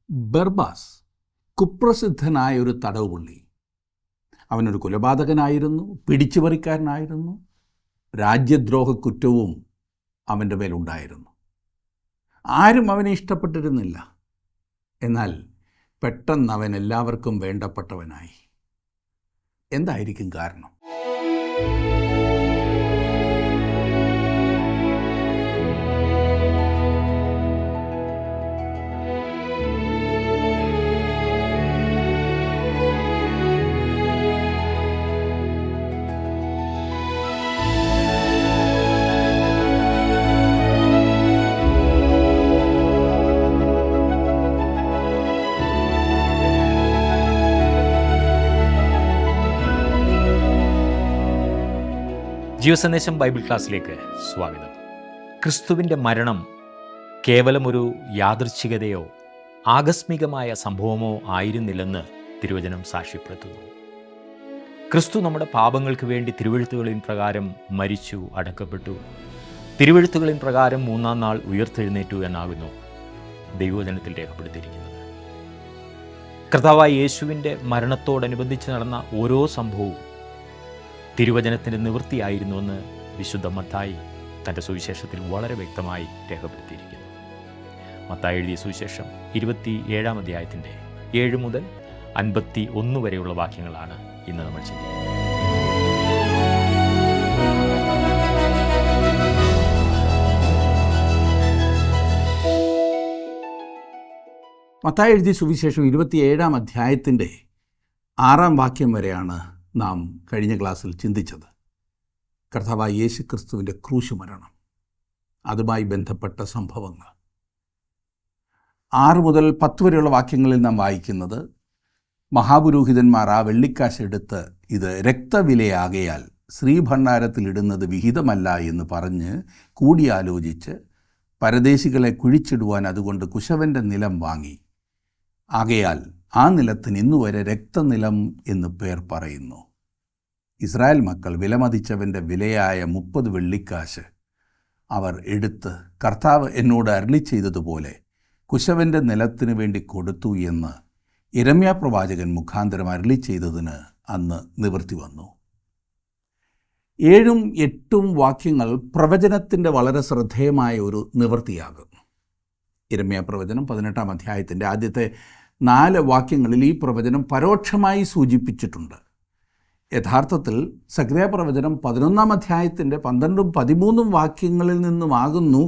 ബർബാസ് കുപ്രസിദ്ധനായ ഒരു തടവുപുള്ളി. അവനൊരു കൊലപാതകനായിരുന്നു, പിടിച്ചുപറിക്കാരനായിരുന്നു, രാജ്യദ്രോഹ കുറ്റവും അവൻ്റെ മേലുണ്ടായിരുന്നു. ആരും അവനെ ഇഷ്ടപ്പെട്ടിരുന്നില്ല. എന്നാൽ പെട്ടെന്ന് അവൻ എല്ലാവർക്കും വേണ്ടപ്പെട്ടവനായി. എന്തായിരിക്കും കാരണം? ജീവസന്ദേശം ബൈബിൾ ക്ലാസ്സിലേക്ക് സ്വാഗതം. ക്രിസ്തുവിൻ്റെ മരണം കേവലം ഒരു യാദൃച്ഛികതയോ ആകസ്മികമായ സംഭവമോ ആയിരുന്നില്ലെന്ന് തിരുവചനം സാക്ഷ്യപ്പെടുത്തുന്നു. ക്രിസ്തു നമ്മുടെ പാപങ്ങൾക്ക് വേണ്ടി തിരുവെഴുത്തുകളിൻ പ്രകാരം മരിച്ചു, അടക്കപ്പെട്ടു. തിരുവെഴുത്തുകളിൻ പ്രകാരം മൂന്നാം നാൾ ഉയർത്തെഴുന്നേറ്റു എന്നാകുന്നു ദൈവവചനത്തിൽ രേഖപ്പെടുത്തിയിരിക്കുന്നത്. കർത്താവായ യേശുവിൻ്റെ മരണത്തോടനുബന്ധിച്ച് നടന്ന ഓരോ സംഭവവും തിരുവചനത്തിൻ്റെ നിവൃത്തിയായിരുന്നുവെന്ന് വിശുദ്ധ മത്തായി തൻ്റെ സുവിശേഷത്തിൽ വളരെ വ്യക്തമായി രേഖപ്പെടുത്തിയിരിക്കുന്നു. മത്തായി എഴുതിയ സുവിശേഷം 27-ാം അധ്യായത്തിൻ്റെ 7 മുതൽ 51 വരെയുള്ള വാക്യങ്ങളാണ് ഇന്ന് നമ്മൾ ചിന്തിക്കുന്നത്. മത്തായി എഴുതിയ സുവിശേഷം 27-ാം അധ്യായത്തിൻ്റെ 6-ാം വാക്യം വരെയാണ് നാം കഴിഞ്ഞ ക്ലാസ്സിൽ ചിന്തിച്ചത്. കർത്താവായ യേശു ക്രിസ്തുവിൻ്റെ ക്രൂശ് മരണം, അതുമായി ബന്ധപ്പെട്ട സംഭവങ്ങൾ. 6 മുതൽ 10 വരെയുള്ള വാക്യങ്ങളിൽ നാം വായിക്കുന്നത്, മഹാപുരോഹിതന്മാർ ആ വെള്ളിക്കാശ് എടുത്ത് ഇത് രക്തവിലയാകയാൽ ശ്രീഭണ്ഡാരത്തിലിടുന്നത് വിഹിതമല്ല എന്ന് പറഞ്ഞ് കൂടിയാലോചിച്ച് പരദേശികളെ കുഴിച്ചിടുവാൻ അതുകൊണ്ട് കുശവൻ്റെ നിലം വാങ്ങി. ആകയാൽ ആ നിലത്തിന് ഇന്നുവരെ രക്തനിലം എന്ന് പേർ പറയുന്നു. ഇസ്രായേൽ മക്കൾ വിലമതിച്ചവൻ്റെ വിലയായ 30 വെള്ളിക്കാശ് അവർ എടുത്ത് കർത്താവ് എന്നോട് അരുളി ചെയ്തതുപോലെ കുശവൻ്റെ നിലത്തിനു വേണ്ടി കൊടുത്തു എന്ന് യിരെമ്യാ പ്രവാചകൻ മുഖാന്തരം അരുളി ചെയ്തതിന് അന്ന് നിവൃത്തി വന്നു. 7ഉം 8ഉം വാക്യങ്ങൾ പ്രവചനത്തിൻ്റെ വളരെ ശ്രദ്ധേയമായ ഒരു നിവൃത്തിയാകുന്നു. യിരെമ്യാ പ്രവചനം 18-ാം അധ്യായത്തിൻ്റെ ആദ്യത്തെ 4 വാക്യങ്ങളിൽ ഈ പ്രവചനം പരോക്ഷമായി സൂചിപ്പിച്ചിട്ടുണ്ട്. യഥാർത്ഥത്തിൽ സഖറിയാ പ്രവചനം 11-ാം അധ്യായത്തിൻ്റെ 12ഉം 13ഉം വാക്യങ്ങളിൽ നിന്നുമാകുന്നു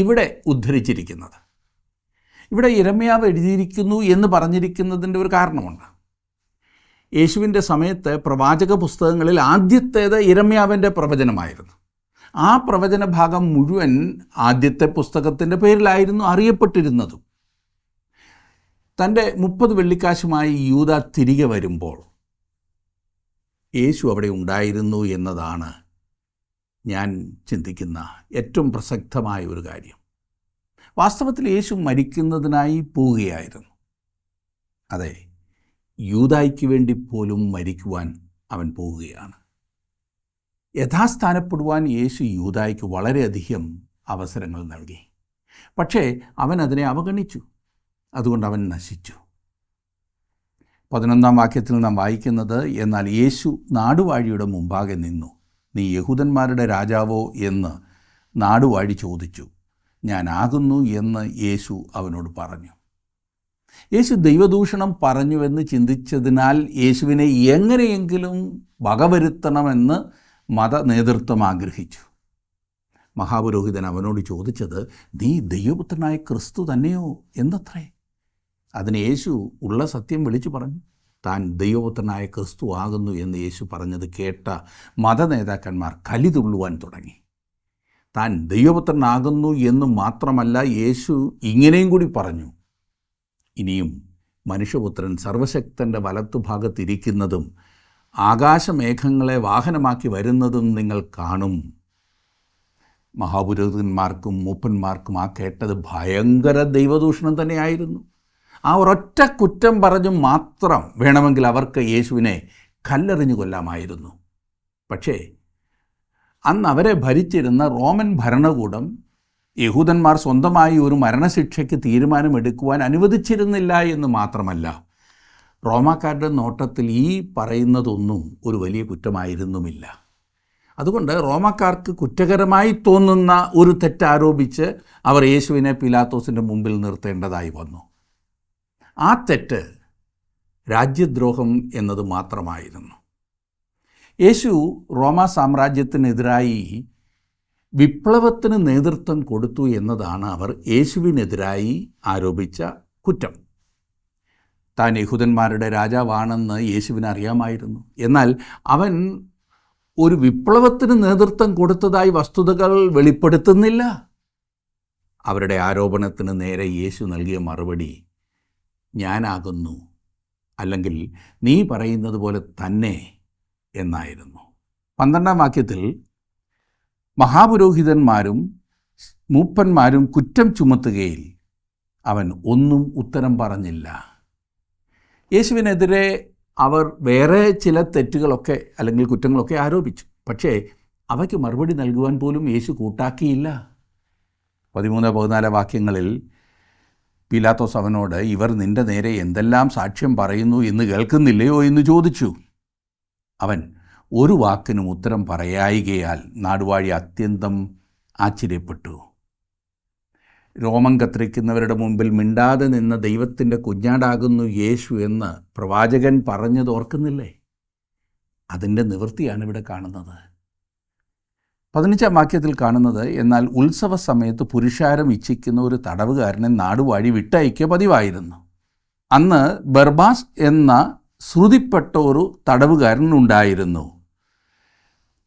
ഇവിടെ ഉദ്ധരിച്ചിരിക്കുന്നത്. ഇവിടെ യിരെമ്യാവ് എഴുതിയിരിക്കുന്നു എന്ന് പറഞ്ഞിരിക്കുന്നതിൻ്റെ ഒരു കാരണമുണ്ട്. യേശുവിൻ്റെ സമയത്ത് പ്രവാചക പുസ്തകങ്ങളിൽ ആദ്യത്തേത് യിരെമ്യാവിൻ്റെ പ്രവചനമായിരുന്നു. ആ പ്രവചന ഭാഗം മുഴുവൻ ആദ്യത്തെ പുസ്തകത്തിൻ്റെ പേരിലായിരുന്നു അറിയപ്പെട്ടിരുന്നതും. തൻ്റെ 30 വെള്ളിക്കാശുമായി യൂദ തിരികെ വരുമ്പോൾ യേശു അവിടെ ഉണ്ടായിരുന്നു എന്നതാണ് ഞാൻ ചിന്തിക്കുന്ന ഏറ്റവും പ്രസക്തമായ ഒരു കാര്യം. വാസ്തവത്തിൽ യേശു മരിക്കുന്നതിനായി പോവുകയായിരുന്നു. അതെ, യൂദായ്ക്ക് വേണ്ടി പോലും മരിക്കുവാൻ അവൻ പോവുകയാണ്. യഥാസ്ഥാനപ്പെടുവാൻ യേശു യൂദായ്ക്ക് വളരെയധികം അവസരങ്ങൾ നൽകി. പക്ഷേ അവൻ അതിനെ അവഗണിച്ചു. അതുകൊണ്ട് അവൻ നശിച്ചു. 11-ാം വാക്യത്തിൽ നാം വായിക്കുന്നത്, എന്നാൽ യേശു നാടുവാഴിയുടെ മുമ്പാകെ നിന്നു. നീ യഹൂദന്മാരുടെ രാജാവോ എന്ന് നാടുവാഴി ചോദിച്ചു. ഞാനാകുന്നു എന്ന് യേശു അവനോട് പറഞ്ഞു. യേശു ദൈവദൂഷണം പറഞ്ഞുവെന്ന് ചിന്തിച്ചതിനാൽ യേശുവിനെ എങ്ങനെയെങ്കിലും വകവരുത്തണമെന്ന് മത നേതൃത്വം ആഗ്രഹിച്ചു. മഹാപുരോഹിതൻ അവനോട് ചോദിച്ചത്, നീ ദൈവപുത്രനായ ക്രിസ്തു തന്നെയോ എന്നത്രേ. അതിന് യേശു ഉള്ള സത്യം വിളിച്ചു പറഞ്ഞു. താൻ ദൈവപുത്രനായ ക്രിസ്തു ആകുന്നു എന്ന് യേശു പറഞ്ഞത് കേട്ട മത നേതാക്കന്മാർ കലിതുള്ളുവാൻ തുടങ്ങി. താൻ ദൈവപുത്രനാകുന്നു എന്ന് മാത്രമല്ല, യേശു ഇങ്ങനെയും കൂടി പറഞ്ഞു, ഇനിയും മനുഷ്യപുത്രൻ സർവശക്തൻ്റെ വലത്തുഭാഗത്തിരിക്കുന്നതും ആകാശമേഘങ്ങളെ വാഹനമാക്കി വരുന്നതും നിങ്ങൾ കാണും. മഹാപുരോഹിതന്മാർക്കും മൂപ്പന്മാർക്കും ആ കേട്ടത് ഭയങ്കര ദൈവദൂഷണം തന്നെയായിരുന്നു. ആ ഒരൊറ്റ കുറ്റം പറഞ്ഞു മാത്രം വേണമെങ്കിൽ അവർക്ക് യേശുവിനെ കല്ലെറിഞ്ഞു കൊല്ലാമായിരുന്നു. പക്ഷേ അന്ന് അവരെ ഭരിച്ചിരുന്ന റോമൻ ഭരണകൂടം യഹൂദന്മാർ സ്വന്തമായി ഒരു മരണശിക്ഷയ്ക്ക് തീരുമാനമെടുക്കുവാൻ അനുവദിച്ചിരുന്നില്ല എന്ന് മാത്രമല്ല, റോമാക്കാരുടെ നോട്ടത്തിൽ ഈ പറയുന്നതൊന്നും ഒരു വലിയ കുറ്റമായിരുന്നുമില്ല. അതുകൊണ്ട് റോമാക്കാർക്ക് കുറ്റകരമായി തോന്നുന്ന ഒരു തെറ്റാരോപിച്ച് അവർ യേശുവിനെ പീലാത്തോസിൻ്റെ മുമ്പിൽ നിർത്തേണ്ടതായി വന്നു. ആ തെറ്റ് രാജ്യദ്രോഹം എന്നത് മാത്രമായിരുന്നു. യേശു റോമാ സാമ്രാജ്യത്തിനെതിരായി വിപ്ലവത്തിന് നേതൃത്വം കൊടുത്തു എന്നതാണ് അവർ യേശുവിനെതിരായി ആരോപിച്ച കുറ്റം. താൻ യഹൂദന്മാരുടെ രാജാവാണെന്ന് യേശുവിന് അറിയാമായിരുന്നു. എന്നാൽ അവൻ ഒരു വിപ്ലവത്തിന് നേതൃത്വം കൊടുത്തതായി വസ്തുതകൾ വെളിപ്പെടുത്തുന്നില്ല. അവരുടെ ആരോപണത്തിന് നേരെ യേശു നൽകിയ മറുപടി ഞാനാകുന്നു, അല്ലെങ്കിൽ നീ പറയുന്നത് പോലെ തന്നെ എന്നായിരുന്നു. 12-ാം വാക്യത്തിൽ മഹാപുരോഹിതന്മാരും മൂപ്പന്മാരും കുറ്റം ചുമത്തുകയിൽ അവൻ ഒന്നും ഉത്തരം പറഞ്ഞില്ല. യേശുവിനെതിരെ അവർ വേറെ ചില തെറ്റുകളൊക്കെ അല്ലെങ്കിൽ കുറ്റങ്ങളൊക്കെ ആരോപിച്ചു. പക്ഷേ അവയ്ക്ക് മറുപടി നൽകുവാൻ പോലും യേശു കൂട്ടാക്കിയില്ല. 13-14 വാക്യങ്ങളിൽ പീലാത്തോസ് അവനോട്, ഇവർ നിന്റെ നേരെ എന്തെല്ലാം സാക്ഷ്യം പറയുന്നു എന്ന് കേൾക്കുന്നില്ലയോ എന്ന് ചോദിച്ചു. അവൻ ഒരു വാക്കിനും ഉത്തരം പറയായികയാൽ നാടുവാഴി അത്യന്തം ആശ്ചര്യപ്പെട്ടു. രോമം കത്തിരിക്കുന്നവരുടെ മുമ്പിൽ മിണ്ടാതെ നിന്ന ദൈവത്തിൻ്റെ കുഞ്ഞാടാകുന്നു യേശു എന്ന് പ്രവാചകൻ പറഞ്ഞത് ഓർക്കുന്നില്ലേ? അതിൻ്റെ നിവൃത്തിയാണ് ഇവിടെ കാണുന്നത്. 15-ാം വാക്യത്തിൽ കാണുന്നത്, എന്നാൽ ഉത്സവ സമയത്ത് പുരുഷാരം ഇച്ഛിക്കുന്ന ഒരു തടവുകാരനെ നാടുവാഴി വിട്ടയക്കുക പതിവായിരുന്നു. അന്ന് ബർബാസ് എന്ന ശ്രുതിപ്പെട്ട ഒരു തടവുകാരൻ ഉണ്ടായിരുന്നു.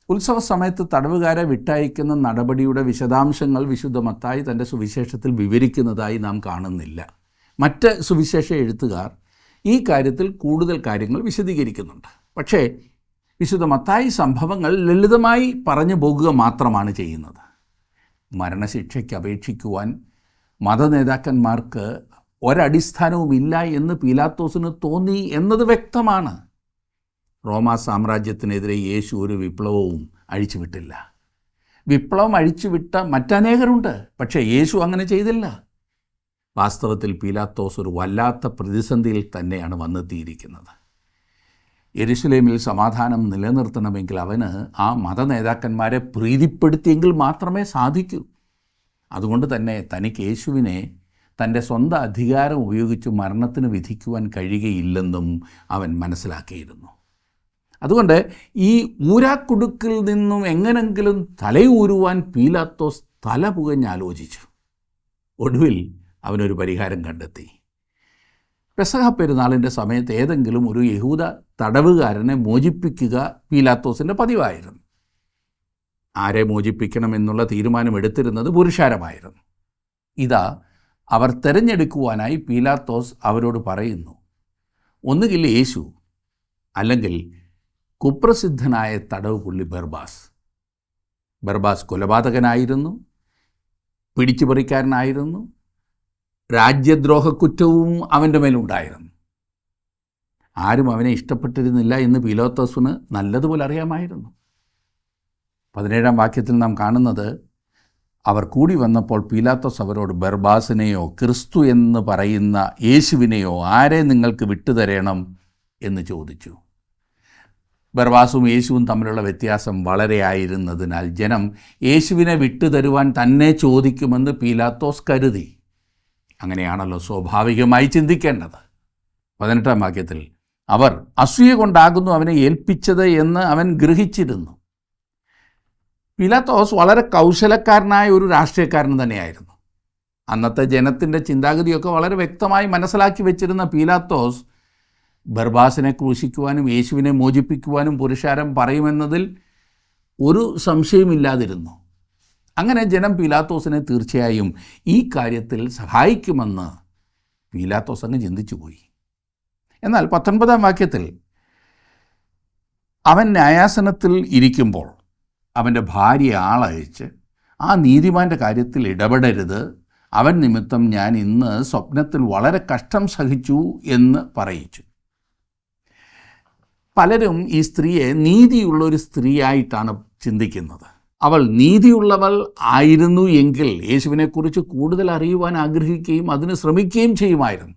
ഉത്സവ സമയത്ത് തടവുകാരെ വിട്ടയക്കുന്ന നടപടിയുടെ വിശദാംശങ്ങൾ വിശുദ്ധ മത്തായി തൻ്റെ സുവിശേഷത്തിൽ വിവരിക്കുന്നതായി നാം കാണുന്നില്ല. മറ്റ് സുവിശേഷ എഴുത്തുകാർ ഈ കാര്യത്തിൽ കൂടുതൽ കാര്യങ്ങൾ വിശദീകരിക്കുന്നുണ്ട്. പക്ഷേ വിശുദ്ധ മത്തായി സംഭവങ്ങൾ ലളിതമായി പറഞ്ഞു പോകുക മാത്രമാണ് ചെയ്യുന്നത്. മരണശിക്ഷയ്ക്ക് അപേക്ഷിക്കുവാൻ മതനേതാക്കന്മാർക്ക് ഒരടിസ്ഥാനവുമില്ല എന്ന് പീലാത്തോസിന് തോന്നി എന്നത് വ്യക്തമാണ്. റോമാ സാമ്രാജ്യത്തിനെതിരെ യേശു ഒരു വിപ്ലവവും അഴിച്ചുവിട്ടില്ല. വിപ്ലവം അഴിച്ചുവിട്ട മറ്റനേകരുണ്ട്, പക്ഷേ യേശു അങ്ങനെ ചെയ്തില്ല. വാസ്തവത്തിൽ പീലാത്തോസ് ഒരു വല്ലാത്ത പ്രതിസന്ധിയിൽ തന്നെയാണ് വന്നെത്തിയിരിക്കുന്നത്. യെരുശലേമിൽ സമാധാനം നിലനിർത്തണമെങ്കിൽ അവന് ആ മതനേതാക്കന്മാരെ പ്രീതിപ്പെടുത്തിയെങ്കിൽ മാത്രമേ സാധിക്കൂ. അതുകൊണ്ട് തന്നെ തനിക്ക് യേശുവിനെ തൻ്റെ സ്വന്തം അധികാരം ഉപയോഗിച്ച് മരണത്തിന് വിധിക്കുവാൻ കഴിയുകയില്ലെന്നും അവൻ മനസ്സിലാക്കിയിരുന്നു. അതുകൊണ്ട് ഈ ഊരാക്കുടുക്കിൽ നിന്നും എങ്ങനെങ്കിലും തലയൂരുവാൻ പീലാത്തോസ് തല പുകഞ്ഞാലോചിച്ചു. ഒടുവിൽ അവനൊരു പരിഹാരം കണ്ടെത്തി. പെസഹ പെരുന്നാളിൻ്റെ സമയത്ത് ഏതെങ്കിലും ഒരു യഹൂദ തടവുകാരനെ മോചിപ്പിക്കുക പീലാത്തോസിൻ്റെ പതിവായിരുന്നു. ആരെ മോചിപ്പിക്കണമെന്നുള്ള തീരുമാനമെടുത്തിരുന്നത് പുരുഷാരമായിരുന്നു. ഇതാ അവർ തിരഞ്ഞെടുക്കുവാനായി പീലാത്തോസ് അവരോട് പറയുന്നു, ഒന്നുകിൽ യേശു, അല്ലെങ്കിൽ കുപ്രസിദ്ധനായ തടവ് പുള്ളി ബർബാസ്. ബർബാസ് കൊലപാതകനായിരുന്നു, പിടിച്ചുപറിക്കാരനായിരുന്നു, രാജ്യദ്രോഹക്കുറ്റവും അവൻ്റെ മേലുണ്ടായിരുന്നു. ആരും അവനെ ഇഷ്ടപ്പെട്ടിരുന്നില്ല എന്ന് പീലാത്തോസിന് നല്ലതുപോലെ അറിയാമായിരുന്നു. 17-ാം വാക്യത്തിൽ നാം കാണുന്നത്, അവർ കൂടി വന്നപ്പോൾ പീലാത്തോസ് അവരോട്, ബർബാസിനെയോ ക്രിസ്തു എന്ന് പറയുന്ന യേശുവിനെയോ ആരെ നിങ്ങൾക്ക് വിട്ടുതരണം എന്ന് ചോദിച്ചു. ബർബാസും യേശുവും തമ്മിലുള്ള വ്യത്യാസം വളരെ ആയിരുന്നതിനാൽ ജനം യേശുവിനെ വിട്ടുതരുവാൻ തന്നെ ചോദിക്കുമെന്ന് പീലാത്തോസ് കരുതി. അങ്ങനെയാണല്ലോ സ്വാഭാവികമായി ചിന്തിക്കേണ്ടത്. 18-ാം വാക്യത്തിൽ, അവർ അസൂയ കൊണ്ടാകുന്നു അവനെ ഏൽപ്പിച്ചത് എന്ന് അവൻ ഗ്രഹിച്ചിരുന്നു. പീലാത്തോസ് വളരെ കൗശലക്കാരനായ ഒരു രാഷ്ട്രീയക്കാരൻ തന്നെയായിരുന്നു. അന്നത്തെ ജനത്തിൻ്റെ ചിന്താഗതിയൊക്കെ വളരെ വ്യക്തമായി മനസ്സിലാക്കി വെച്ചിരുന്ന പീലാത്തോസ് ബർബാസിനെ ക്രൂശിക്കുവാനും യേശുവിനെ മോചിപ്പിക്കുവാനും പുരുഷാരം പറയുമെന്നതിൽ ഒരു സംശയമില്ലാതിരുന്നു. അങ്ങനെ ജനം പീലാത്തോസിനെ തീർച്ചയായും ഈ കാര്യത്തിൽ സഹായിക്കുമെന്ന് പീലാത്തോസ് അങ്ങ് ചിന്തിച്ചുപോയി. എന്നാൽ 19-ാം വാക്യത്തിൽ, അവൻ ന്യായാസനത്തിൽ ഇരിക്കുമ്പോൾ അവൻ്റെ ഭാര്യ ആളയച്ച്, ആ നീതിമാൻ്റെ കാര്യത്തിൽ ഇടപെടരുത്, അവൻ നിമിത്തം ഞാൻ ഇന്ന് സ്വപ്നത്തിൽ വളരെ കഷ്ടം സഹിച്ചു എന്ന് പറയിച്ചു. പലരും ഈ സ്ത്രീയെ നീതിയുള്ളൊരു സ്ത്രീയായിട്ടാണ് ചിന്തിക്കുന്നത്. അവൾ നീതിയുള്ളവൾ ആയിരുന്നു എങ്കിൽ യേശുവിനെക്കുറിച്ച് കൂടുതൽ അറിയുവാൻ ആഗ്രഹിക്കുകയും അതിന് ശ്രമിക്കുകയും ചെയ്യുമായിരുന്നു.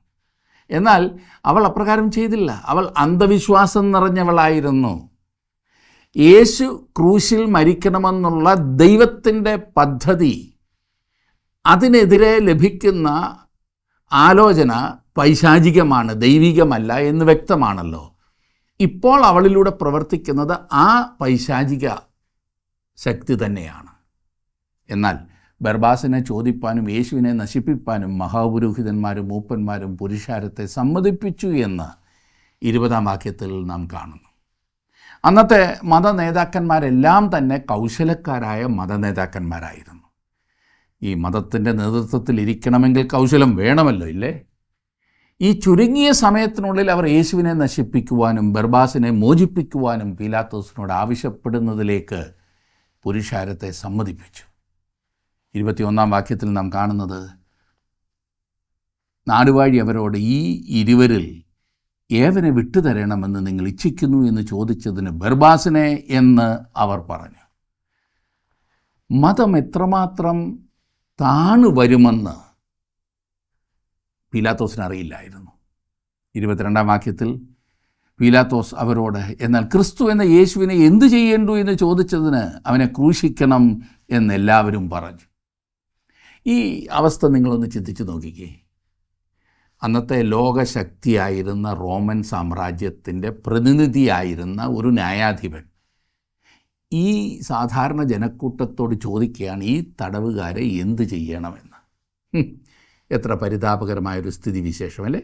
എന്നാൽ അവൾ അപ്രകാരം ചെയ്തില്ല. അവൾ അന്ധവിശ്വാസം നിറഞ്ഞവളായിരുന്നു. യേശു ക്രൂശിൽ മരിക്കണമെന്നുള്ള ദൈവത്തിൻ്റെ പദ്ധതി, അതിനെതിരെ ലഭിക്കുന്ന ആലോചന പൈശാചികമാണ്, ദൈവികമല്ല എന്ന് വ്യക്തമാണല്ലോ. ഇപ്പോൾ അവളിലൂടെ പ്രവർത്തിക്കുന്നത് ആ പൈശാചിക ശക്തി തന്നെയാണ്. എന്നാൽ ബർബാസിനെ ചോദിപ്പാനും യേശുവിനെ നശിപ്പിപ്പാനും മഹാപുരോഹിതന്മാരും മൂപ്പന്മാരും പുരുഷാരത്തെ സമ്മതിപ്പിച്ചു എന്ന് 20-ാം വാക്യത്തിൽ നാം കാണുന്നു. അന്നത്തെ മതനേതാക്കന്മാരെല്ലാം തന്നെ കൗശലക്കാരായ മതനേതാക്കന്മാരായിരുന്നു. ഈ മതത്തിൻ്റെ നേതൃത്വത്തിൽ ഇരിക്കണമെങ്കിൽ കൗശലം വേണമല്ലോ, ഇല്ലേ? ഈ ചുരുങ്ങിയ സമയത്തിനുള്ളിൽ അവർ യേശുവിനെ നശിപ്പിക്കുവാനും ബർബാസിനെ മോചിപ്പിക്കുവാനും പീലാത്തോസിനോട് ആവശ്യപ്പെടുന്നതിലേക്ക് പുരുഷാരത്തെ സമ്മതിപ്പിച്ചു. 21-ാം വാക്യത്തിൽ നാം കാണുന്നത്, നാടുവാഴി അവരോട്, ഈ ഇരുവരിൽ ഏവനെ വിട്ടുതരണമെന്ന് നിങ്ങൾ ഇച്ഛിക്കുന്നു എന്ന് ചോദിച്ചതിന് ബർബാസിനെ എന്ന് അവർ പറഞ്ഞു. മതം എത്രമാത്രം താണു വരുമെന്ന് പീലാത്തോസിന് അറിയില്ലായിരുന്നു. 22-ാം വാക്യത്തിൽ പീലാത്തോസ് അവരോട്, എന്നാൽ ക്രിസ്തു എന്ന യേശുവിനെ എന്തു ചെയ്യേണ്ടു എന്ന് ചോദിച്ചതിന് അവനെ ക്രൂശിക്കണം എന്നെല്ലാവരും പറഞ്ഞു. ഈ അവസ്ഥ നിങ്ങളൊന്ന് ചിന്തിച്ച് നോക്കിക്കേ. അന്നത്തെ ലോകശക്തിയായിരുന്ന റോമൻ സാമ്രാജ്യത്തിൻ്റെ പ്രതിനിധിയായിരുന്ന ഒരു ന്യായാധിപൻ ഈ സാധാരണ ജനക്കൂട്ടത്തോട് ചോദിക്കുകയാണ്, ഈ തടവുകാരെ എന്ത് ചെയ്യണമെന്ന്. എത്ര പരിതാപകരമായൊരു സ്ഥിതിവിശേഷമല്ലേ?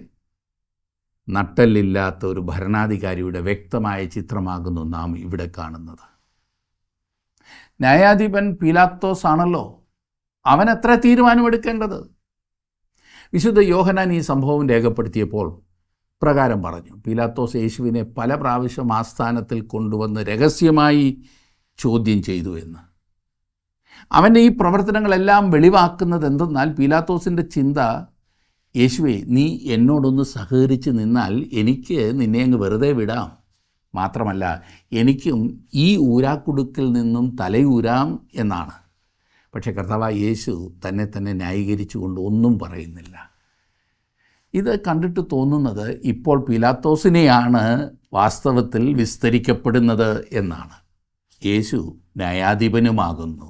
നട്ടെല്ലില്ലാത്ത ഒരു ഭരണാധികാരിയുടെ വ്യക്തമായ ചിത്രമാകുന്നു നാം ഇവിടെ കാണുന്നത്. ന്യായാധിപൻ പീലാത്തോസ് ആണല്ലോ, അവൻ എത്ര തീരുമാനമെടുക്കേണ്ടത്. വിശുദ്ധ യോഹന്നാൻ ഈ സംഭവം രേഖപ്പെടുത്തിയപ്പോൾ പ്രകാരം പറഞ്ഞു, പീലാത്തോസ് യേശുവിനെ പല പ്രാവശ്യം ആസ്ഥാനത്തിൽ കൊണ്ടുവന്ന് രഹസ്യമായി ചോദ്യം ചെയ്തു എന്ന്. അവൻ്റെ ഈ പ്രവർത്തനങ്ങളെല്ലാം വെളിവാക്കുന്നത് എന്തെന്നാൽ പീലാത്തോസിൻ്റെ ചിന്ത, യേശുവേ, നീ എന്നോടൊന്ന് സഹകരിച്ച് നിന്നാൽ എനിക്ക് നിന്നെ അങ്ങ് വെറുതെ വിടാം, മാത്രമല്ല എനിക്കും ഈ ഊരാക്കുടുക്കിൽ നിന്നും തലയൂരാം എന്നാണ്. പക്ഷേ കർത്താവായ യേശു തന്നെ ന്യായീകരിച്ചുകൊണ്ട് ഒന്നും പറയുന്നില്ല. ഇത് കണ്ടിട്ട് തോന്നുന്നത് ഇപ്പോൾ പീലാത്തോസിനെയാണ് വാസ്തവത്തിൽ വിസ്തരിക്കപ്പെടുന്നത് എന്നാണ്. യേശു ന്യായാധിപനുമാകുന്നു.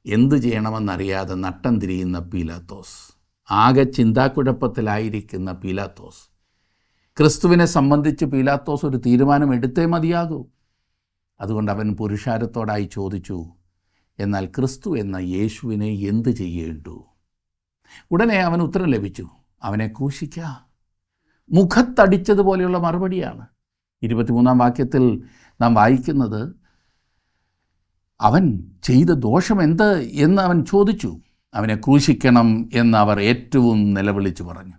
എന്തു ചെയ്യണമെന്നറിയാതെ നട്ടം തിരിയുന്ന പീലാത്തോസ്, ആകെ ചിന്താക്കുഴപ്പത്തിലായിരിക്കുന്ന പീലാത്തോസ്, ക്രിസ്തുവിനെ സംബന്ധിച്ച് പീലാത്തോസ് ഒരു തീരുമാനം എടുത്തേ മതിയാകൂ. അതുകൊണ്ട് അവൻ പുരുഷാരത്തോടായി ചോദിച്ചു, എന്നാൽ ക്രിസ്തു എന്ന യേശുവിനെ എന്ത് ചെയ്യേണ്ടു? ഉടനെ അവന് ഉത്തരം ലഭിച്ചു, അവനെ ക്രൂശിക്കുക. മുഖത്തടിച്ചതുപോലെയുള്ള മറുപടിയാണ്. 23-ാം വാക്യത്തിൽ നാം വായിക്കുന്നത്, അവൻ ചെയ്ത ദോഷം എന്ത് എന്ന് അവൻ ചോദിച്ചു. അവനെ ക്രൂശിക്കണം എന്ന് അവർ ഏറ്റവും നിലവിളിച്ചു പറഞ്ഞു.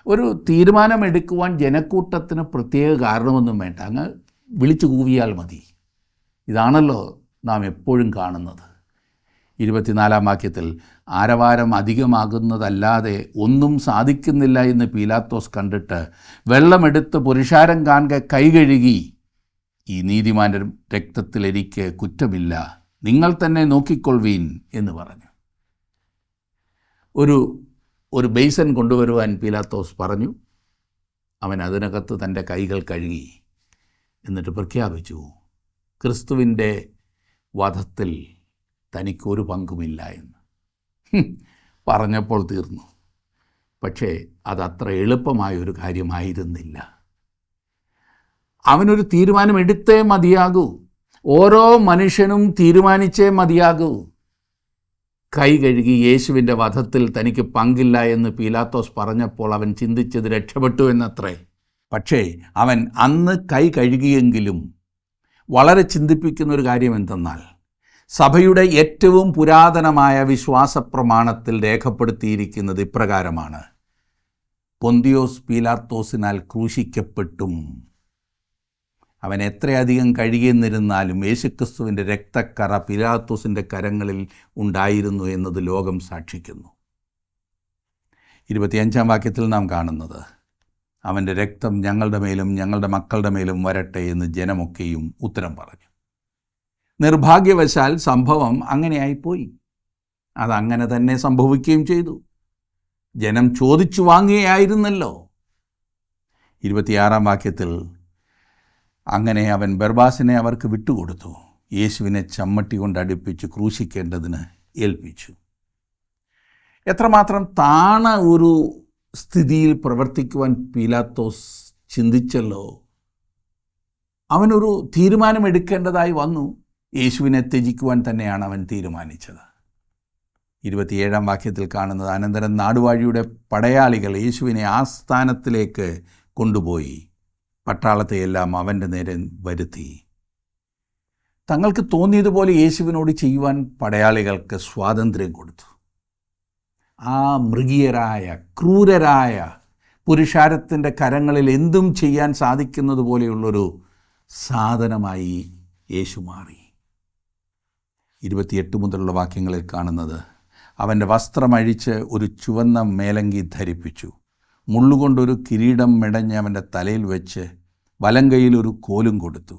ഒരു തീരുമാനമെടുക്കുവാൻ ജനക്കൂട്ടത്തിന് പ്രത്യേക കാരണമൊന്നും വേണ്ട, അങ്ങ് വിളിച്ചു കൂവിയാൽ മതി. ഇതാണല്ലോ നാം എപ്പോഴും കാണുന്നത്. 24-ാം വാക്യത്തിൽ, ആരവാരം അധികമാകുന്നതല്ലാതെ ഒന്നും സാധിക്കുന്നില്ല എന്ന് പീലാത്തോസ് കണ്ടിട്ട് വെള്ളമെടുത്ത് പുരുഷാരം കാണെ കൈ കഴുകി, ഈ നീതിമാൻ്റെ രക്തത്തിൽ എനിക്ക് കുറ്റമില്ല, നിങ്ങൾ തന്നെ നോക്കിക്കൊള്ളുവീൻ എന്ന് പറഞ്ഞു. ഒരു ബേസൻ കൊണ്ടുവരുവാൻ പീലാത്തോസ് പറഞ്ഞു. അവൻ അതിനകത്ത് തൻ്റെ കൈകൾ കഴുകി, എന്നിട്ട് പ്രഖ്യാപിച്ചു, ക്രിസ്തുവിൻ്റെ വധത്തിൽ തനിക്കൊരു പങ്കുമില്ല എന്ന്. പറഞ്ഞപ്പോൾ തീർന്നു. പക്ഷേ അതത്ര എളുപ്പമായൊരു കാര്യമായിരുന്നില്ല. അവനൊരു തീരുമാനമെടുത്തേ മതിയാകൂ. ഓരോ മനുഷ്യനും തീരുമാനിച്ചേ മതിയാകൂ. കൈ കഴുകി യേശുവിൻ്റെ വധത്തിൽ തനിക്ക് പങ്കില്ല എന്ന് പീലാത്തോസ് പറഞ്ഞപ്പോൾ അവൻ ചിന്തിച്ചത് രക്ഷപ്പെട്ടു എന്നത്രേ. പക്ഷേ അവൻ അന്ന് കൈ കഴുകിയെങ്കിലും വളരെ ചിന്തിപ്പിക്കുന്നൊരു കാര്യം എന്തെന്നാൽ, സഭയുടെ ഏറ്റവും പുരാതനമായ വിശ്വാസപ്രമാണത്തിൽ രേഖപ്പെടുത്തിയിരിക്കുന്നത് ഇപ്രകാരമാണ്, പൊന്തിയോസ് പീലാത്തോസിനാൽ ക്രൂശിക്കപ്പെട്ടും. അവൻ എത്രയധികം കഴുകിയെന്നിരുന്നാലും യേശുക്രിസ്തുവിൻ്റെ രക്തക്കറ പീലാത്തോസിൻ്റെ കരങ്ങളിൽ ഉണ്ടായിരുന്നു എന്നത് ലോകം സാക്ഷിക്കുന്നു. 25-ാം വാക്യത്തിൽ നാം കാണുന്നത്, അവൻ്റെ രക്തം ഞങ്ങളുടെ മേലും ഞങ്ങളുടെ മക്കളുടെ മേലും വരട്ടെ എന്ന് ജനമൊക്കെയും ഉത്തരം പറഞ്ഞു. നിർഭാഗ്യവശാൽ സംഭവം അങ്ങനെയായിപ്പോയി. അതങ്ങനെ തന്നെ സംഭവിക്കുകയും ചെയ്തു. ജനം ചോദിച്ചു വാങ്ങുകയായിരുന്നല്ലോ. 26 വാക്യത്തിൽ അങ്ങനെ അവൻ ബർബാസിനെ അവർക്ക് വിട്ടുകൊടുത്തു, യേശുവിനെ ചമ്മട്ടി കൊണ്ട് അടുപ്പിച്ച് ക്രൂശിക്കേണ്ടതിന് ഏൽപ്പിച്ചു. എത്രമാത്രം താണ ഒരു സ്ഥിതിയിൽ പ്രവർത്തിക്കുവാൻ പീലാത്തോസ് ചിന്തിച്ചല്ലോ. അവനൊരു തീരുമാനമെടുക്കേണ്ടതായി വന്നു. യേശുവിനെ ത്യജിക്കുവാൻ തന്നെയാണ് അവൻ തീരുമാനിച്ചത്. 27 വാക്യത്തിൽ കാണുന്നത്, അനന്തരം നാടുവാഴിയുടെ പടയാളികൾ യേശുവിനെ ആ സ്ഥാനത്തിലേക്ക് കൊണ്ടുപോയി പട്ടാളത്തെയെല്ലാം അവൻ്റെ നേരെ വരുത്തി. തങ്ങൾക്ക് തോന്നിയതുപോലെ യേശുവിനോട് ചെയ്യുവാൻ പടയാളികൾക്ക് സ്വാതന്ത്ര്യം കൊടുത്തു. ആ മൃഗീയരായ ക്രൂരരായ പുരുഷാരത്തിൻ്റെ കരങ്ങളിൽ എന്തും ചെയ്യാൻ സാധിക്കുന്നത് പോലെയുള്ളൊരു സാധനമായി യേശു മാറി. 28 മുതലുള്ള വാക്യങ്ങളിൽ കാണുന്നത്, അവൻ്റെ വസ്ത്രമഴിച്ച് ഒരു ചുവന്ന മേലങ്കി ധരിപ്പിച്ചു, മുള്ളുകൊണ്ടൊരു കിരീടം മെടഞ്ഞ് അവൻ്റെ തലയിൽ വെച്ച് വലങ്കയിൽ ഒരു കോലും കൊടുത്തു.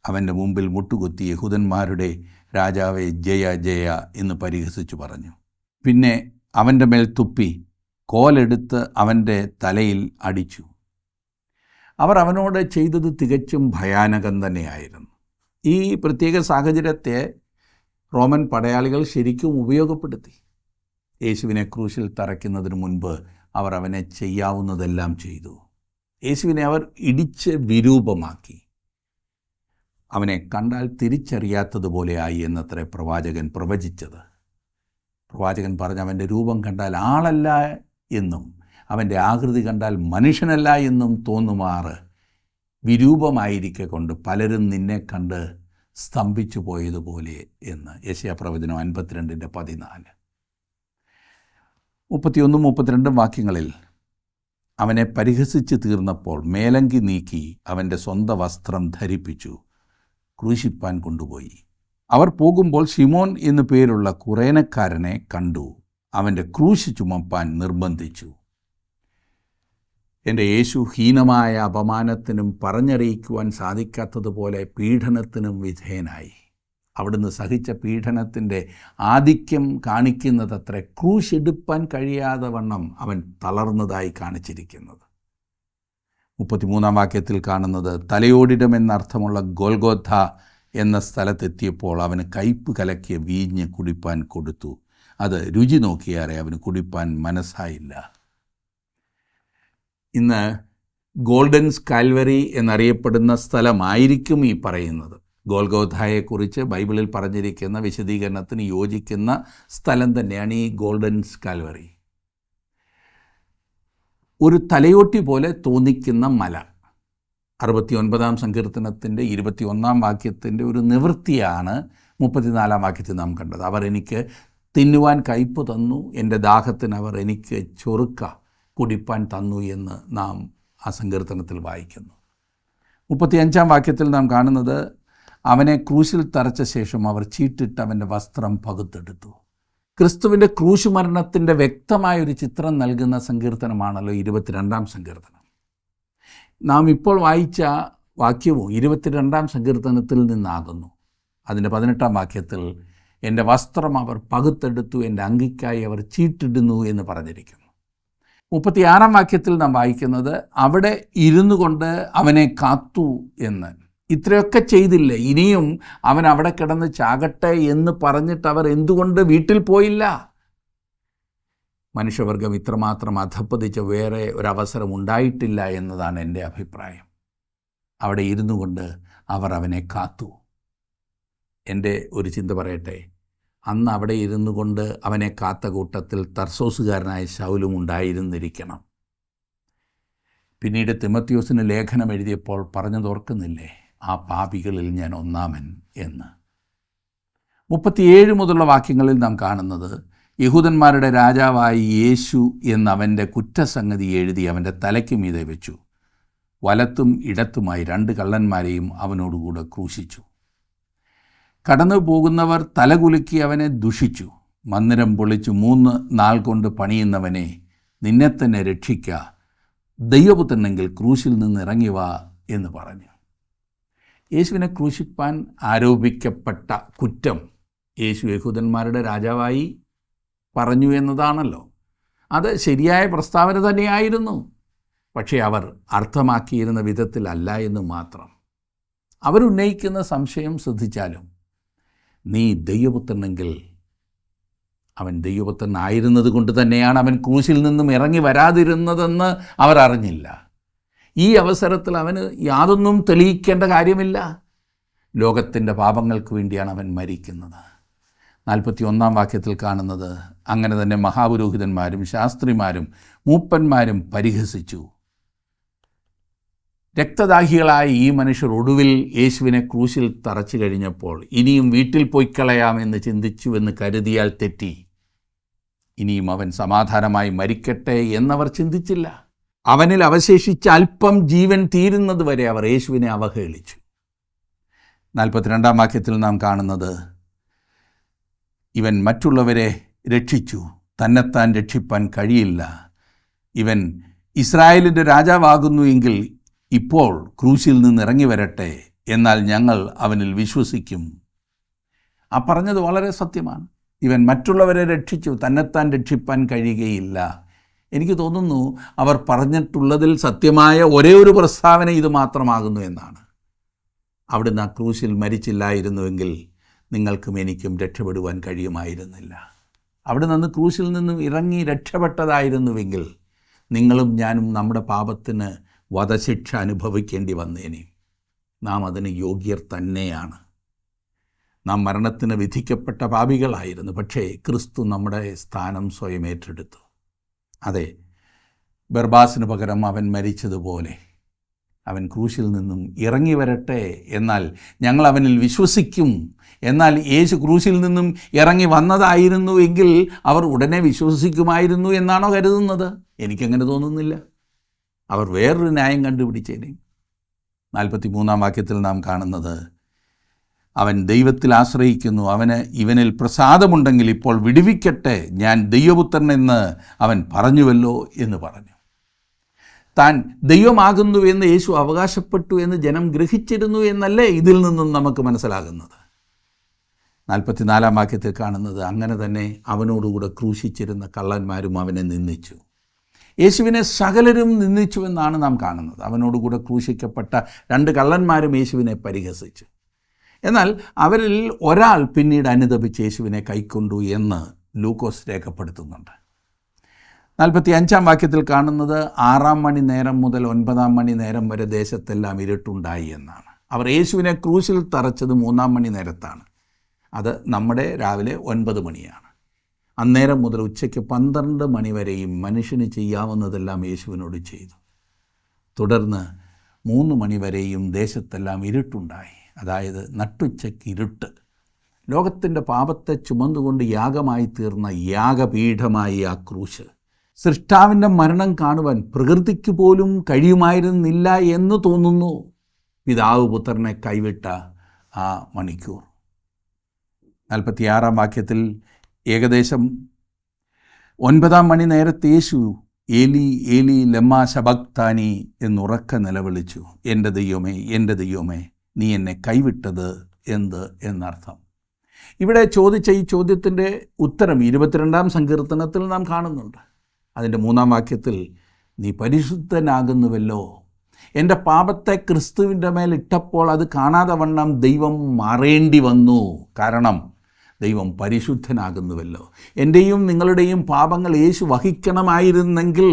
അവൻ്റെ മുമ്പിൽ മുട്ടുകുത്തി, യഹൂദന്മാരുടെ രാജാവേ ജയ ജയ എന്ന് പരിഹസിച്ചു പറഞ്ഞു. പിന്നെ അവൻ്റെ മേൽ തുപ്പി കോലെടുത്ത് അവൻ്റെ തലയിൽ അടിച്ചു. അവർ അവനോട് ചെയ്തത് തികച്ചും ഭയാനകം തന്നെയായിരുന്നു. ഈ പ്രത്യേക സാഹചര്യത്തെ റോമൻ പടയാളികൾ ശരിക്കും ഉപയോഗപ്പെടുത്തി. യേശുവിനെ ക്രൂശിൽ തറയ്ക്കുന്നതിന് മുൻപ് അവർ അവനെ ചെയ്യാവുന്നതെല്ലാം ചെയ്തു. യേശുവിനെ അവർ ഇടിച്ച് വിരൂപമാക്കി. അവനെ കണ്ടാൽ തിരിച്ചറിയാത്തതുപോലെ ആയി എന്നത്രേ പ്രവാചകൻ പ്രവചിച്ചത്. പ്രവാചകൻ പറഞ്ഞ, അവൻ്റെ രൂപം കണ്ടാൽ ആളല്ല എന്നും അവൻ്റെ ആകൃതി കണ്ടാൽ മനുഷ്യനല്ല എന്നും തോന്നുമാറ് വിരൂപമായിരിക്കെ കൊണ്ട് പലരും നിന്നെ കണ്ട് സ്തംഭിച്ചു പോയതുപോലെ എന്ന്. യെശയ്യാപ്രവചനം 52:14. 31, 32 വാക്യങ്ങളിൽ അവനെ പരിഹസിച്ച് തീർന്നപ്പോൾ മേലങ്കി നീക്കി അവൻ്റെ സ്വന്തം വസ്ത്രം ധരിപ്പിച്ചു ക്രൂശിപ്പാൻ കൊണ്ടുപോയി. അവർ പോകുമ്പോൾ ശിമോൻ എന്നു പേരുള്ള കുറേനക്കാരനെ കണ്ടു. അവൻ്റെ ക്രൂശ് ചുമപ്പാൻ നിർബന്ധിച്ചു. എൻ്റെ യേശു ഹീനമായ അപമാനത്തിനും പറഞ്ഞറിയിക്കുവാൻ സാധിക്കാത്തതുപോലെ പീഡനത്തിനും വിധേയനായി. അവിടുന്ന് സഹിച്ച പീഡനത്തിൻ്റെ ആധിക്യം കാണിക്കുന്നതത്ര ക്രൂശ് എടുപ്പാൻ കഴിയാതെ വണ്ണം അവൻ തളർന്നതായി കാണിച്ചിരിക്കുന്നത്. 33 വാക്യത്തിൽ കാണുന്നത്, തലയോടിടം എന്നർത്ഥമുള്ള ഗോൽഗോഥ എന്ന സ്ഥലത്തെത്തിയപ്പോൾ അവന് കയ്പ് കലക്കിയ വീഞ്ഞ് കുടിപ്പാൻ കൊടുത്തു. അത് രുചി നോക്കിയാറെ അവന് കുടിപ്പാൻ മനസ്സായില്ല. ഇന്ന് ഗോൾഡൻസ് കാൽവറി എന്നറിയപ്പെടുന്ന സ്ഥലമായിരിക്കും ഈ പറയുന്നത്. ഗോൽഗോഥായെക്കുറിച്ച് ബൈബിളിൽ പറഞ്ഞിരിക്കുന്ന വിശദീകരണത്തിന് യോജിക്കുന്ന സ്ഥലം തന്നെയാണ് ഈ ഗോൾഡൻസ് കാൽവറി. ഒരു തലയോട്ടി പോലെ തോന്നിക്കുന്ന മല. 69 സങ്കീർത്തനത്തിൻ്റെ 21 വാക്യത്തിൻ്റെ ഒരു നിവൃത്തിയാണ് 34 വാക്യത്തിൽ നാം കണ്ടത്. അവർ എനിക്ക് തിന്നുവാൻ കയ്പ് തന്നു, എൻ്റെ ദാഹത്തിന് അവർ എനിക്ക് ചൊറുക്ക കുടിപ്പാൻ തന്നു എന്ന് നാം ആ സങ്കീർത്തനത്തിൽ വായിക്കുന്നു. 35 വാക്യത്തിൽ നാം കാണുന്നത്, അവനെ ക്രൂശിൽ തറച്ച ശേഷം അവർ ചീട്ടിട്ട് അവൻ്റെ വസ്ത്രം പകുത്തെടുത്തു. ക്രിസ്തുവിൻ്റെ ക്രൂശ് മരണത്തിൻ്റെ വ്യക്തമായൊരു ചിത്രം നൽകുന്ന സങ്കീർത്തനമാണല്ലോ 22 സങ്കീർത്തനം. നാം ഇപ്പോൾ വായിച്ച വാക്യവും 22 സങ്കീർത്തനത്തിൽ നിന്നാകുന്നു. അതിൻ്റെ 18 വാക്യത്തിൽ എൻ്റെ വസ്ത്രം അവർ പകുത്തെടുത്തു, എൻ്റെ അങ്കിക്കായി അവർ ചീട്ടിടുന്നു എന്ന് പറഞ്ഞിരിക്കുന്നു. 36 വാക്യത്തിൽ നാം വായിക്കുന്നത്, അവിടെ ഇരുന്നു കൊണ്ട് അവനെ കാത്തു എന്ന്. ഇത്രയൊക്കെ ചെയ്തില്ലേ, ഇനിയും അവൻ അവിടെ കിടന്ന് ചാകട്ടെ എന്ന് പറഞ്ഞിട്ട് അവർ എന്തുകൊണ്ട് വീട്ടിൽ പോയില്ല? മനുഷ്യവർഗം ഇത്രമാത്രം അധപ്പതിച്ച വേറെ ഒരവസരം ഉണ്ടായിട്ടില്ല എന്നതാണ് എൻ്റെ അഭിപ്രായം. അവിടെ ഇരുന്നു കൊണ്ട് അവർ അവനെ കാത്തു. എൻ്റെ ഒരു ചിന്ത പറയട്ടെ, അന്ന് അവിടെ ഇരുന്നു കൊണ്ട് അവനെ കാത്ത കൂട്ടത്തിൽ തർസോസുകാരനായ ശൗലും ഉണ്ടായിരുന്നിരിക്കണം. പിന്നീട് തിമത്യോസിന് ലേഖനം എഴുതിയപ്പോൾ പറഞ്ഞതോർക്കുന്നില്ലേ, ആ പാപികളിൽ ഞാൻ ഒന്നാമൻ എന്ന്. 37 മുതലുള്ള വാക്യങ്ങളിൽ നാം കാണുന്നത്, യഹൂദന്മാരുടെ രാജാവായി യേശു എന്നവൻ്റെ കുറ്റസംഗതി എഴുതി അവൻ്റെ തലയ്ക്ക് മീതെ വെച്ചു. വലത്തും ഇടത്തുമായി 2 കള്ളന്മാരെയും അവനോടുകൂടെ ക്രൂശിച്ചു. കടന്നു പോകുന്നവർ തലകുലുക്കി അവനെ ദുഷിച്ചു. മന്ദിരം പൊളിച്ചു 3 നാൾ കൊണ്ട് പണിയുന്നവനെ, നിന്നെ തന്നെ രക്ഷിക്ക, ദൈവപുത്രനെങ്കിൽ ക്രൂശിൽ നിന്ന് ഇറങ്ങി വാ എന്ന് പറഞ്ഞു. യേശുവിനെ ക്രൂശിപ്പാൻ ആരോപിക്കപ്പെട്ട കുറ്റം യേശു യഹൂദന്മാരുടെ രാജാവായി പറഞ്ഞു എന്നതാണല്ലോ. അത് ശരിയായ പ്രസ്താവന തന്നെയായിരുന്നു. പക്ഷേ അവർ അർത്ഥമാക്കിയിരുന്ന വിധത്തിലല്ല എന്ന് മാത്രം. അവരുന്നയിക്കുന്ന സംശയം ശ്രദ്ധിച്ചാലും, നീ ദൈവപുത്രനെങ്കിൽ അവൻ ദൈവപുത്രൻ ആയിരുന്നത് കൊണ്ട് തന്നെയാണ് അവൻ ക്രൂശിൽ നിന്നും ഇറങ്ങി വരാതിരുന്നതെന്ന് അവർ അറിഞ്ഞില്ല. ഈ അവസരത്തിൽ അവന് യാതൊന്നും തെളിയിക്കേണ്ട കാര്യമില്ല. ലോകത്തിൻ്റെ പാപങ്ങൾക്ക് വേണ്ടിയാണ് അവൻ മരിക്കുന്നത്. 41 വാക്യത്തിൽ കാണുന്നത്, അങ്ങനെ തന്നെ മഹാപുരോഹിതന്മാരും ശാസ്ത്രിമാരും മൂപ്പന്മാരും പരിഹസിച്ചു. രക്തദാഹികളായ ഈ മനുഷ്യർ ഒടുവിൽ യേശുവിനെ ക്രൂശിൽ തറച്ചു കഴിഞ്ഞപ്പോൾ ഇനിയും വീട്ടിൽ പോയി കളയാമെന്ന് ചിന്തിച്ചുവെന്ന് കരുതിയാൽ തെറ്റി. ഇനിയും അവൻ സമാധാനമായി മരിക്കട്ടെ എന്നവർ ചിന്തിച്ചില്ല. അവനിൽ അവശേഷിച്ച അല്പം ജീവൻ തീരുന്നത് വരെ അവർ യേശുവിനെ അവഹേളിച്ചു. 42 വാക്യത്തിൽ നാം കാണുന്നത്, ഇവൻ മറ്റുള്ളവരെ രക്ഷിച്ചു, തന്നെത്താൻ രക്ഷിപ്പാൻ കഴിയില്ല. ഇവൻ ഇസ്രായേലിൻ്റെ രാജാവാകുന്നു എങ്കിൽ ഇപ്പോൾ ക്രൂശിൽ നിന്ന് ഇറങ്ങി വരട്ടെ, എന്നാൽ ഞങ്ങൾ അവനിൽ വിശ്വസിക്കും. ആ പറഞ്ഞത് വളരെ സത്യമാണ്. ഇവൻ മറ്റുള്ളവരെ രക്ഷിച്ചു, തന്നെത്താൻ രക്ഷിപ്പാൻ കഴിയുകയില്ല. എനിക്ക് തോന്നുന്നു അവർ പറഞ്ഞിട്ടുള്ളതിൽ സത്യമായ ഒരേ ഒരു പ്രസ്താവന ഇത് മാത്രമാകുന്നു എന്നാണ്. അവിടുന്ന് ആ ക്രൂശിൽ മരിച്ചില്ലായിരുന്നുവെങ്കിൽ നിങ്ങൾക്കും എനിക്കും രക്ഷപ്പെടുവാൻ കഴിയുമായിരുന്നില്ല. അവിടെ നിന്ന് ക്രൂശിൽ നിന്നും ഇറങ്ങി രക്ഷപ്പെട്ടതായിരുന്നുവെങ്കിൽ നിങ്ങളും ഞാനും നമ്മുടെ പാപത്തിന് വധശിക്ഷ അനുഭവിക്കേണ്ടി വന്നേനെ. നാം അതിന് യോഗ്യർ തന്നെയാണ്. നാം മരണത്തിന് വിധിക്കപ്പെട്ട പാപികളായിരുന്നു. പക്ഷേ ക്രിസ്തു നമ്മുടെ സ്ഥാനം സ്വയം ഏറ്റെടുത്തു. അതെ, ബർബാസിന് പകരം അവൻ മരിച്ചതുപോലെ അവൻ ക്രൂശിൽ നിന്നും ഇറങ്ങി വരട്ടെ, എന്നാൽ ഞങ്ങൾ അവനിൽ വിശ്വസിക്കും. എന്നാൽ യേശു ക്രൂശിൽ നിന്നും ഇറങ്ങി വന്നതായിരുന്നു എങ്കിൽ അവർ ഉടനെ വിശ്വസിക്കുമായിരുന്നു എന്നാണോ കരുതുന്നത്? എനിക്കങ്ങനെ തോന്നുന്നില്ല. അവർ വേറൊരു ന്യായം കണ്ടുപിടിച്ചേനെ. 43 വാക്യത്തിൽ നാം കാണുന്നത്, അവൻ ദൈവത്തിൽ ആശ്രയിക്കുന്നു, അവന് ഇവനിൽ പ്രസാദമുണ്ടെങ്കിൽ ഇപ്പോൾ വിടുവിക്കട്ടെ, ഞാൻ ദൈവപുത്രനെന്ന് അവൻ പറഞ്ഞുവല്ലോ എന്ന് പറഞ്ഞു. താൻ ദൈവമാകുന്നു എന്ന് യേശു അവകാശപ്പെട്ടു എന്ന് ജനം ഗ്രഹിച്ചിരുന്നു എന്നല്ലേ ഇതിൽ നിന്നും നമുക്ക് മനസ്സിലാകുന്നത്. 44 വാക്യത്തിൽ കാണുന്നത്, അങ്ങനെ തന്നെ അവനോടുകൂടെ ക്രൂശിച്ചിരുന്ന കള്ളന്മാരും അവനെ നിന്ദിച്ചു. യേശുവിനെ സകലരും നിന്ദിച്ചുവെന്നാണ് നാം കാണുന്നത്. അവനോടുകൂടെ ക്രൂശിക്കപ്പെട്ട 2 കള്ളന്മാരും യേശുവിനെ പരിഹസിച്ചു. എന്നാൽ അവരിൽ ഒരാൾ പിന്നീട് അനുതപിച്ച് യേശുവിനെ കൈക്കൊണ്ടു എന്ന് ലൂക്കോസ് രേഖപ്പെടുത്തുന്നുണ്ട്. 45 വാക്യത്തിൽ കാണുന്നത്, 6 മണി നേരം മുതൽ 9 മണി നേരം വരെ ദേശത്തെല്ലാം ഇരുട്ടുണ്ടായി എന്നാണ്. അവർ യേശുവിനെ ക്രൂശിൽ തറച്ചത് 3 മണി നേരത്താണ്. അത് നമ്മുടെ രാവിലെ 9 മണിയാണ്. അന്നേരം മുതൽ ഉച്ചയ്ക്ക് 12 മണി വരെയും മനുഷ്യന് ചെയ്യാവുന്നതെല്ലാം യേശുവിനോട് ചെയ്തു. തുടർന്ന് 3 മണി വരെയും ദേശത്തെല്ലാം ഇരുട്ടുണ്ടായി. അതായത് നട്ടുച്ചയ്ക്ക് ഇരുട്ട്. ലോകത്തിൻ്റെ പാപത്തെ ചുമന്നുകൊണ്ട് യാഗമായി തീർന്ന യാഗപീഠമായി ആ ക്രൂശ്. സൃഷ്ടാവിൻ്റെ മരണം കാണുവാൻ പ്രകൃതിക്ക് പോലും കഴിയുമായിരുന്നില്ല എന്ന് തോന്നുന്നു പിതാവ് പുത്രനെ കൈവിട്ട ആ മണിക്കൂർ. 46 വാക്യത്തിൽ ഏകദേശം 9 മണി നേരത്തെ യേശു ഏലി ഏലി ലമ്മാ ശബക്താനി എന്നുറക്കെ നിലവിളിച്ചു, എൻ്റെ ദൈവമേ, എൻ്റെ ദൈവമേ, നീ എന്നെ കൈവിട്ടത് എന്ത് എന്നർത്ഥം. ഇവിടെ ചോദിച്ച ഈ ചോദ്യത്തിൻ്റെ ഉത്തരം 22 സങ്കീർത്തനത്തിൽ നാം കാണുന്നുണ്ട്. അതിൻ്റെ 3 വാക്യത്തിൽ, നീ പരിശുദ്ധനാകുന്നുവല്ലോ. എൻ്റെ പാപത്തെ ക്രിസ്തുവിൻ്റെ മേൽ ഇട്ടപ്പോൾ അത് കാണാതെ വണ്ണം ദൈവം മാറേണ്ടി വന്നു. കാരണം ദൈവം പരിശുദ്ധനാകുന്നുവല്ലോ. എൻ്റെയും നിങ്ങളുടെയും പാപങ്ങൾ യേശു വഹിക്കണമായിരുന്നെങ്കിൽ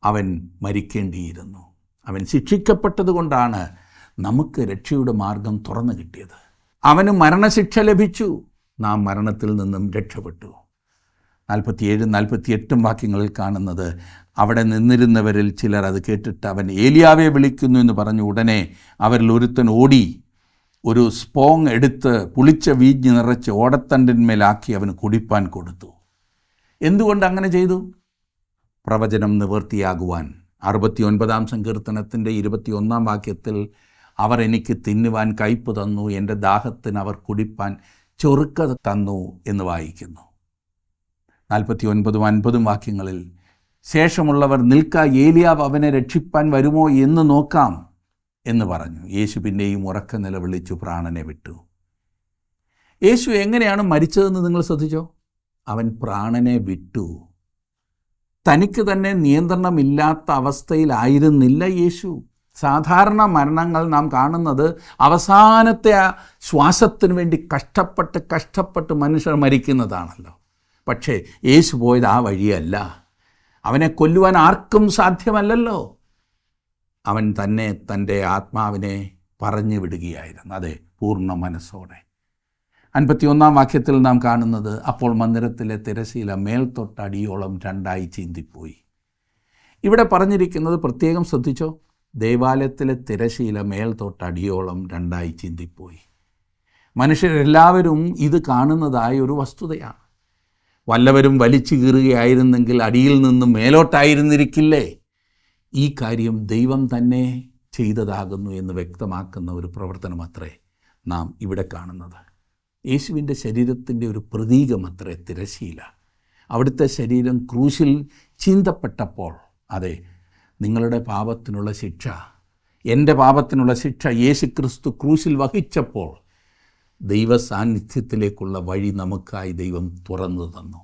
അവൻ മരിക്കേണ്ടിയിരുന്നു. അവൻ ശിക്ഷിക്കപ്പെട്ടത് കൊണ്ടാണ് നമുക്ക് രക്ഷയുടെ മാർഗം തുറന്നു കിട്ടിയത്. അവന് മരണശിക്ഷ ലഭിച്ചു, നാം മരണത്തിൽ നിന്നും രക്ഷപ്പെട്ടു. 47, 48 വാക്യങ്ങളിൽ കാണുന്നത്, അവിടെ നിന്നിരുന്നവരിൽ ചിലർ അത് കേട്ടിട്ട് അവൻ ഏലിയാവെ വിളിക്കുന്നു എന്ന് പറഞ്ഞു. ഉടനെ അവരിൽ ഒരുത്തൻ ഓടി ഒരു സ്പോങ് എടുത്ത് പുളിച്ച വീഞ്ഞ് നിറച്ച് ഓടത്തണ്ടിന്മേലാക്കി അവന് കുടിപ്പാൻ കൊടുത്തു. എന്തുകൊണ്ട് അങ്ങനെ ചെയ്തു? പ്രവചനം നിവൃത്തിയാകുവാൻ. 69 സങ്കീർത്തനത്തിൻ്റെ 21 വാക്യത്തിൽ, അവർ എനിക്ക് തിന്നുവാൻ കയ്പ് തന്നു, എൻ്റെ ദാഹത്തിന് അവർ കുടിപ്പാൻ ചൊറുക്ക തന്നു എന്ന് വായിക്കുന്നു. 49, 50 വാക്യങ്ങളിൽ, ശേഷമുള്ളവർ നിൽക്ക, ഏലിയാവ് അവനെ രക്ഷിപ്പാൻ വരുമോ എന്ന് നോക്കാം എന്ന് പറഞ്ഞു. യേശു പിന്നെയും ഉറക്കെ നിലവിളിച്ചു പ്രാണനെ വിട്ടു. യേശു എങ്ങനെയാണ് മരിച്ചതെന്ന് നിങ്ങൾ ശ്രദ്ധിച്ചോ? അവൻ പ്രാണനെ വിട്ടു. തനിക്ക് തന്നെ നിയന്ത്രണമില്ലാത്ത അവസ്ഥയിലായിരുന്നില്ല യേശു. സാധാരണ മരണങ്ങൾ നാം കാണുന്നത് അവസാനത്തെ ആ ശ്വാസത്തിന് വേണ്ടി കഷ്ടപ്പെട്ട് മനുഷ്യർ മരിക്കുന്നതാണല്ലോ. പക്ഷേ യേശു പോയത് ആ വഴിയല്ല. അവനെ കൊല്ലുവാൻ ആർക്കും സാധ്യമല്ലല്ലോ. അവൻ തന്നെ തൻ്റെ ആത്മാവിനെ പറഞ്ഞു വിടുകയായിരുന്നു, അതെ, പൂർണ്ണ മനസ്സോടെ. 51-ാം വാക്യത്തിൽ നാം കാണുന്നത്, അപ്പോൾ മന്ദിരത്തിലെ തിരശീല മേൽത്തൊട്ടടിയോളം രണ്ടായി ചീന്തിപ്പോയി. ഇവിടെ പറഞ്ഞിരിക്കുന്നത് പ്രത്യേകം ശ്രദ്ധിച്ചോ, ദേവാലയത്തിലെ തിരശീല മേൽത്തൊട്ടടിയോളം രണ്ടായി ചീന്തിപ്പോയി. മനുഷ്യരെല്ലാവരും ഇത് കാണുന്നതായ ഒരു വസ്തുതയാണ്. വല്ലവരും വലിച്ചു കീറുകയായിരുന്നെങ്കിൽ അടിയിൽ നിന്നും മേലോട്ടായിരുന്നിരിക്കില്ലേ? ഈ കാര്യം ദൈവം തന്നെ ചെയ്തതാകുന്നു എന്ന് വ്യക്തമാക്കുന്ന ഒരു പ്രവർത്തനമത്രേ നാം ഇവിടെ കാണുന്നത്. യേശുവിൻ്റെ ശരീരത്തിൻ്റെ ഒരു പ്രതീകമത്രേ തിരശീല. അവിടുത്തെ ശരീരം ക്രൂശിൽ ചീന്തപ്പെട്ടപ്പോൾ, അതെ, നിങ്ങളുടെ പാപത്തിനുള്ള ശിക്ഷ, എൻ്റെ പാപത്തിനുള്ള ശിക്ഷ യേശുക്രിസ്തു ക്രൂശിൽ വഹിച്ചപ്പോൾ ദൈവ സാന്നിധ്യത്തിലേക്കുള്ള വഴി നമുക്കായി ദൈവം തുറന്നു തന്നു.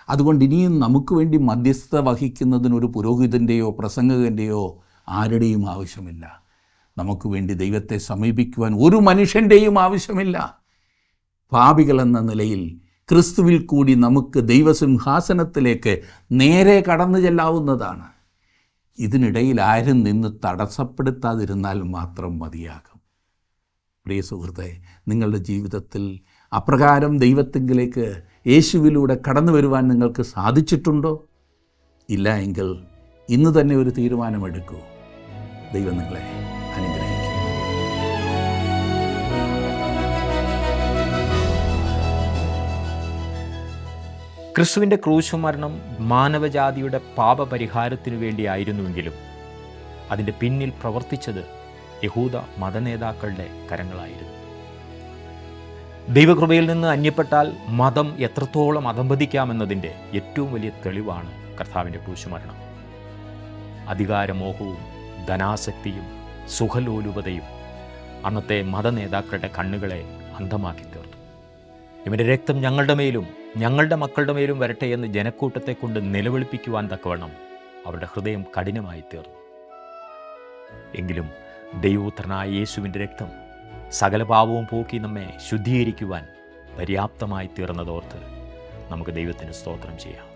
അതുകൊണ്ട് ഇനിയും നമുക്ക് വേണ്ടി മധ്യസ്ഥത വഹിക്കുന്നതിനൊരു പുരോഹിതൻ്റെയോ പ്രസംഗകൻ്റെയോ ആരുടെയും ആവശ്യമില്ല. നമുക്ക് വേണ്ടി ദൈവത്തെ സമീപിക്കുവാൻ ഒരു മനുഷ്യൻ്റെയും ആവശ്യമില്ല. പാപികളെന്ന നിലയിൽ ക്രിസ്തുവിൽ കൂടി നമുക്ക് ദൈവസിംഹാസനത്തിലേക്ക് നേരെ കടന്നു ചെല്ലാവുന്നതാണ്. ഇതിനിടയിൽ ആരും നിന്ന് തടസ്സപ്പെടുത്താതിരുന്നാൽ മാത്രം മതിയാകും. പ്രിയ സുഹൃത്തെ, നിങ്ങളുടെ ജീവിതത്തിൽ അപ്രകാരം ദൈവത്തിങ്കിലേക്ക് യേശുവിലൂടെ കടന്നു വരുവാൻ നിങ്ങൾക്ക് സാധിച്ചിട്ടുണ്ടോ? ഇല്ല എങ്കിൽ ഇന്ന് തന്നെ ഒരു തീരുമാനമെടുക്കൂ. ദൈവം നിങ്ങളെ അനുഗ്രഹിക്കും. ക്രിസ്തുവിൻ്റെ ക്രൂശ് മരണം മാനവജാതിയുടെ പാപപരിഹാരത്തിനു വേണ്ടിയായിരുന്നുവെങ്കിലും അതിൻ്റെ പിന്നിൽ പ്രവർത്തിച്ചത് യഹൂദ മതനേതാക്കളുടെ കരങ്ങളായിരുന്നു. ദൈവകൃപയിൽ നിന്ന് അന്യപ്പെട്ടാൽ മതം എത്രത്തോളം അധംപതിക്കാമെന്നതിൻ്റെ ഏറ്റവും വലിയ തെളിവാണ് കർത്താവിൻ്റെ ക്രൂശുമരണം. അധികാരമോഹവും ധനാസക്തിയും സുഖലോലുപതയും അന്നത്തെ മതനേതാക്കളുടെ കണ്ണുകളെ അന്ധമാക്കി തീർത്തു. ഇവൻ്റെ രക്തം ഞങ്ങളുടെ മേലും ഞങ്ങളുടെ മക്കളുടെ മേലും വരട്ടെ എന്ന് ജനക്കൂട്ടത്തെ കൊണ്ട് നിലവിളിപ്പിക്കുവാൻ തക്കവണ്ണം അവരുടെ ഹൃദയം കഠിനമായി തീർന്നു. എങ്കിലും ദൈവപുത്രനായ യേശുവിൻ്റെ രക്തം സകല പാപവും പോക്കി നമ്മെ ശുദ്ധീകരിക്കുവാൻ പര്യാപ്തമായി തീർന്നതോർത്ത് നമുക്ക് ദൈവത്തിന് സ്തോത്രം ചെയ്യാം.